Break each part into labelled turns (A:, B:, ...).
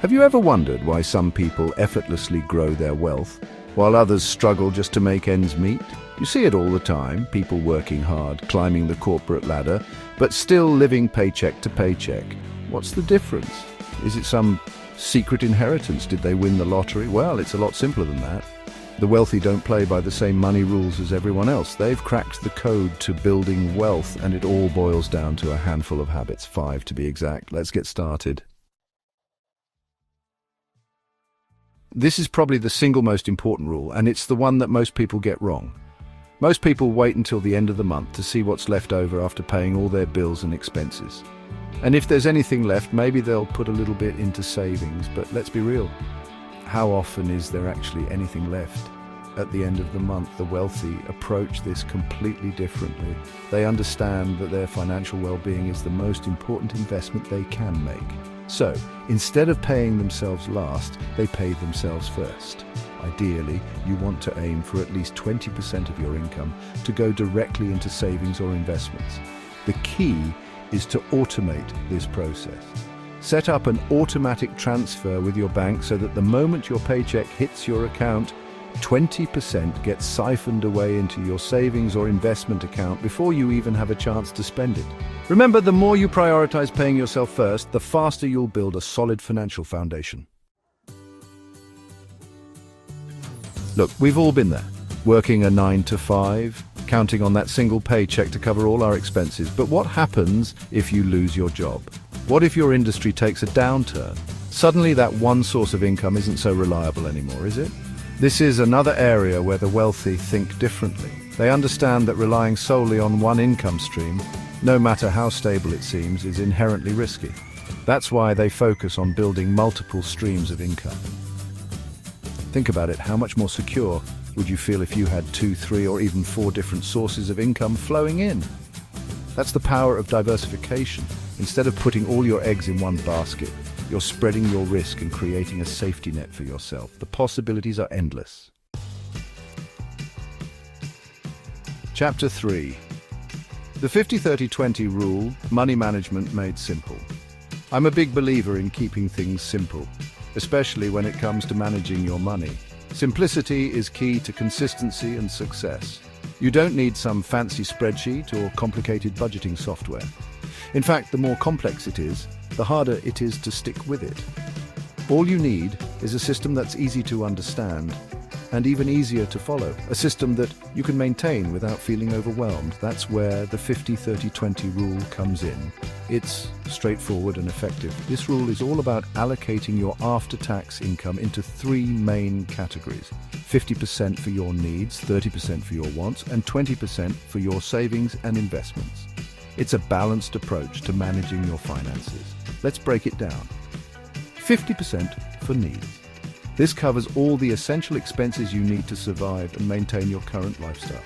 A: Have you ever wondered why some people effortlessly grow their wealth, while others struggle just to make ends meet? You see it all the time, people working hard, climbing the corporate ladder, but still living paycheck to paycheck. What's the difference? Is it some secret inheritance? Did they win the lottery? Well, it's a lot simpler than that. The wealthy don't play by the same money rules as everyone else. They've cracked the code to building wealth, and it all boils down to a handful of habits, 5 to be exact. Let's get started. This is probably the single most important rule, and it's the one that most people get wrong. Most people wait until the end of the month to see what's left over after paying all their bills and expenses. And if there's anything left, maybe they'll put a little bit into savings, but let's be real. How often is there actually anything left? At the end of the month, the wealthy approach this completely differently. They understand that their financial well-being is the most important investment they can make. So, instead of paying themselves last, they pay themselves first. Ideally, you want to aim for at least 20% of your income to go directly into savings or investments. The key is to automate this process. Set up an automatic transfer with your bank so that the moment your paycheck hits your account, 20% gets siphoned away into your savings or investment account before you even have a chance to spend it. Remember, the more you prioritize paying yourself first, the faster you'll build a solid financial foundation. Look, we've all been there, working a 9 to 5, counting on that single paycheck to cover all our expenses. But what happens if you lose your job? What if your industry takes a downturn? Suddenly that one source of income isn't so reliable anymore, is it? This is another area where the wealthy think differently. They understand that relying solely on one income stream, no matter how stable it seems, is inherently risky. That's why they focus on building multiple streams of income. Think about it, how much more secure would you feel if you had 2, 3, or even 4 different sources of income flowing in? That's the power of diversification. Instead of putting all your eggs in one basket, you're spreading your risk and creating a safety net for yourself. The possibilities are endless. Chapter 3. The 50-30-20 rule, money management made simple. I'm a big believer in keeping things simple, especially when it comes to managing your money. Simplicity is key to consistency and success. You don't need some fancy spreadsheet or complicated budgeting software. In fact, the more complex it is, the harder it is to stick with it. All you need is a system that's easy to understand and even easier to follow, a system that you can maintain without feeling overwhelmed. That's where the 50-30-20 rule comes in. It's straightforward and effective. This rule is all about allocating your after-tax income into 3 main categories: 50% for your needs, 30% for your wants, and 20% for your savings and investments. It's a balanced approach to managing your finances. Let's break it down. 50% for needs. This covers all the essential expenses you need to survive and maintain your current lifestyle.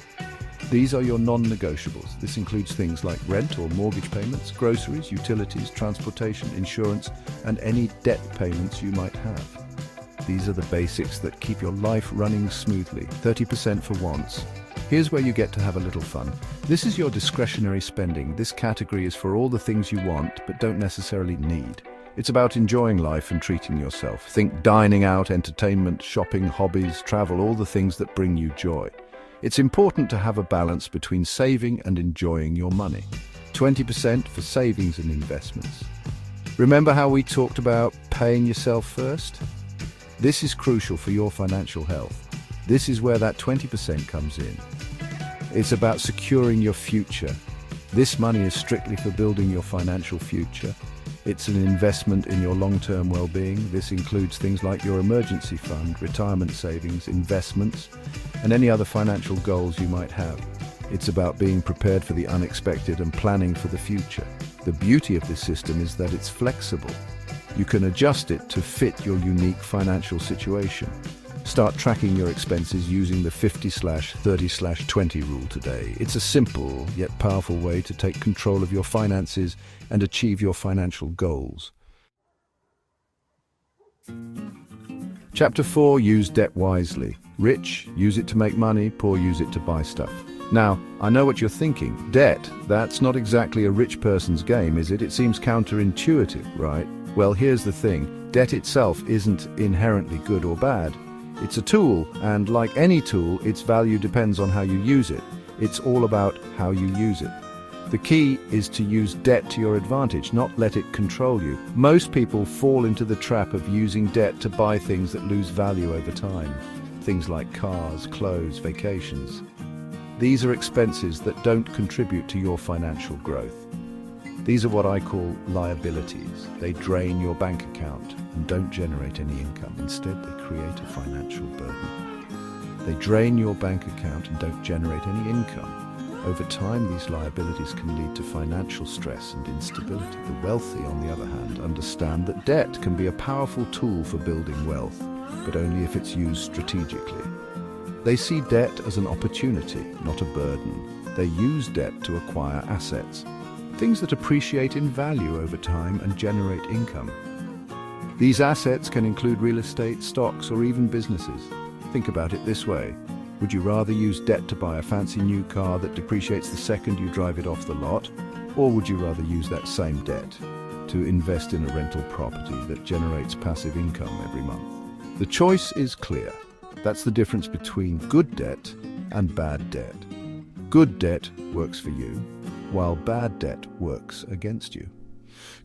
A: These are your non-negotiables. This includes things like rent or mortgage payments, groceries, utilities, transportation, insurance, and any debt payments you might have. These are the basics that keep your life running smoothly. 30% for wants. Here's where you get to have a little fun. This is your discretionary spending. This category is for all the things you want but don't necessarily need. It's about enjoying life and treating yourself. Think dining out, entertainment, shopping, hobbies, travel, all the things that bring you joy. It's important to have a balance between saving and enjoying your money. 20% for savings and investments. Remember how we talked about paying yourself first? This is crucial for your financial health. This is where that 20% comes in. It's about securing your future. This money is strictly for building your financial future. It's an investment in your long-term well-being. This includes things like your emergency fund, retirement savings, investments, and any other financial goals you might have. It's about being prepared for the unexpected and planning for the future. The beauty of this system is that it's flexible. You can adjust it to fit your unique financial situation. Start tracking your expenses using the 50-30-20 rule today. It's a simple yet powerful way to take control of your finances and achieve your financial goals. Chapter 4. Use debt wisely. Rich, use it to make money. Poor, use it to buy stuff. Now, I know what you're thinking. Debt, that's not exactly a rich person's game, is it? It seems counterintuitive, right? Well, here's the thing. Debt itself isn't inherently good or bad. It's a tool, and like any tool, its value depends on how you use it. It's all about how you use it. The key is to use debt to your advantage, not let it control you. Most people fall into the trap of using debt to buy things that lose value over time. Things like cars, clothes, vacations. These are expenses that don't contribute to your financial growth. These are what I call liabilities. They drain your bank account and don't generate any income. Instead, they create a financial burden. They drain your bank account and don't generate any income. Over time, these liabilities can lead to financial stress and instability. The wealthy, on the other hand, understand that debt can be a powerful tool for building wealth, but only if it's used strategically. They see debt as an opportunity, not a burden. They use debt to acquire assets, things that appreciate in value over time and generate income. These assets can include real estate, stocks, or even businesses. Think about it this way. Would you rather use debt to buy a fancy new car that depreciates the second you drive it off the lot? Or would you rather use that same debt to invest in a rental property that generates passive income every month? The choice is clear. That's the difference between good debt and bad debt. Good debt works for you, while bad debt works against you.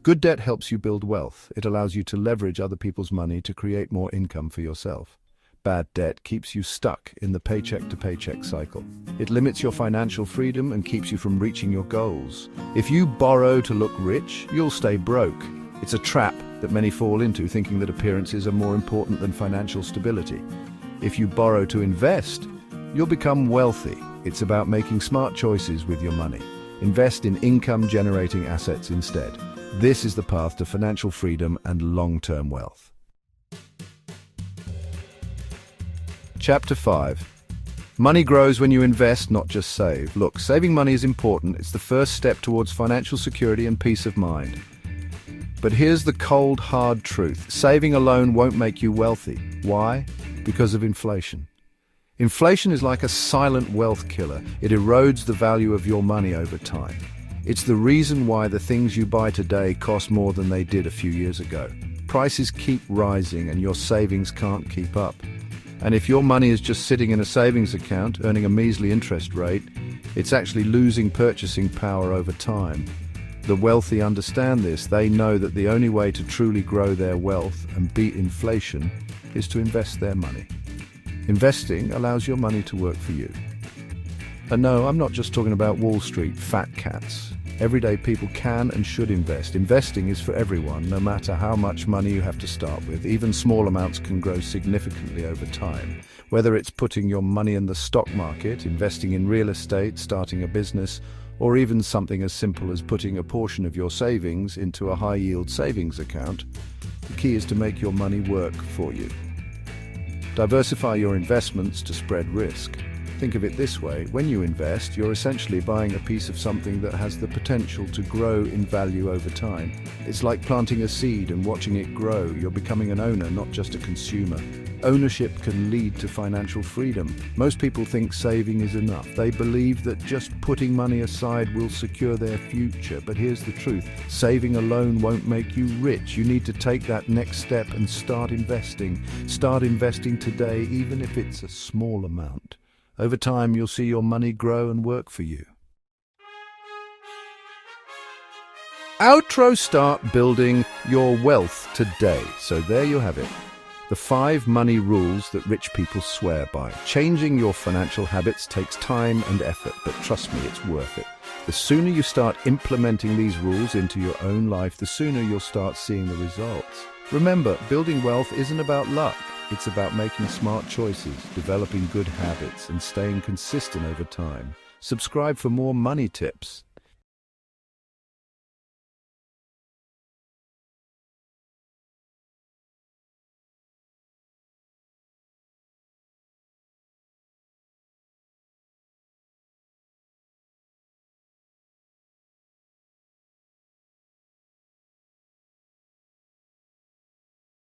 A: Good debt helps you build wealth. It allows you to leverage other people's money to create more income for yourself. Bad debt keeps you stuck in the paycheck-to-paycheck cycle. It limits your financial freedom and keeps you from reaching your goals. If you borrow to look rich, you'll stay broke. It's a trap that many fall into, thinking that appearances are more important than financial stability. If you borrow to invest, you'll become wealthy. It's about making smart choices with your money. Invest in income-generating assets instead. This is the path to financial freedom and long-term wealth. Chapter 5. Money grows when you invest, not just save. Look, saving money is important. It's the first step towards financial security and peace of mind. But here's the cold, hard truth. Saving alone won't make you wealthy. Why? Because of inflation. Inflation is like a silent wealth killer. It erodes the value of your money over time. It's the reason why the things you buy today cost more than they did a few years ago. Prices keep rising and your savings can't keep up. And if your money is just sitting in a savings account, earning a measly interest rate, it's actually losing purchasing power over time. The wealthy understand this. They know that the only way to truly grow their wealth and beat inflation is to invest their money. Investing allows your money to work for you. And no, I'm not just talking about Wall Street fat cats. Everyday people can and should invest. Investing is for everyone, no matter how much money you have to start with. Even small amounts can grow significantly over time. Whether it's putting your money in the stock market, investing in real estate, starting a business, or even something as simple as putting a portion of your savings into a high-yield savings account, the key is to make your money work for you. Diversify your investments to spread risk. Think of it this way, when you invest, you're essentially buying a piece of something that has the potential to grow in value over time. It's like planting a seed and watching it grow. You're becoming an owner, not just a consumer. Ownership can lead to financial freedom. Most people think saving is enough. They believe that just putting money aside will secure their future. But here's the truth. Saving alone won't make you rich. You need to take that next step and start investing. Start investing today, even if it's a small amount. Over time, you'll see your money grow and work for you. Outro: start building your wealth today. So there you have it. The 5 money rules that rich people swear by. Changing your financial habits takes time and effort, but trust me, it's worth it. The sooner you start implementing these rules into your own life, the sooner you'll start seeing the results. Remember, building wealth isn't about luck. It's about making smart choices, developing good habits, and staying consistent over time. Subscribe for more money tips.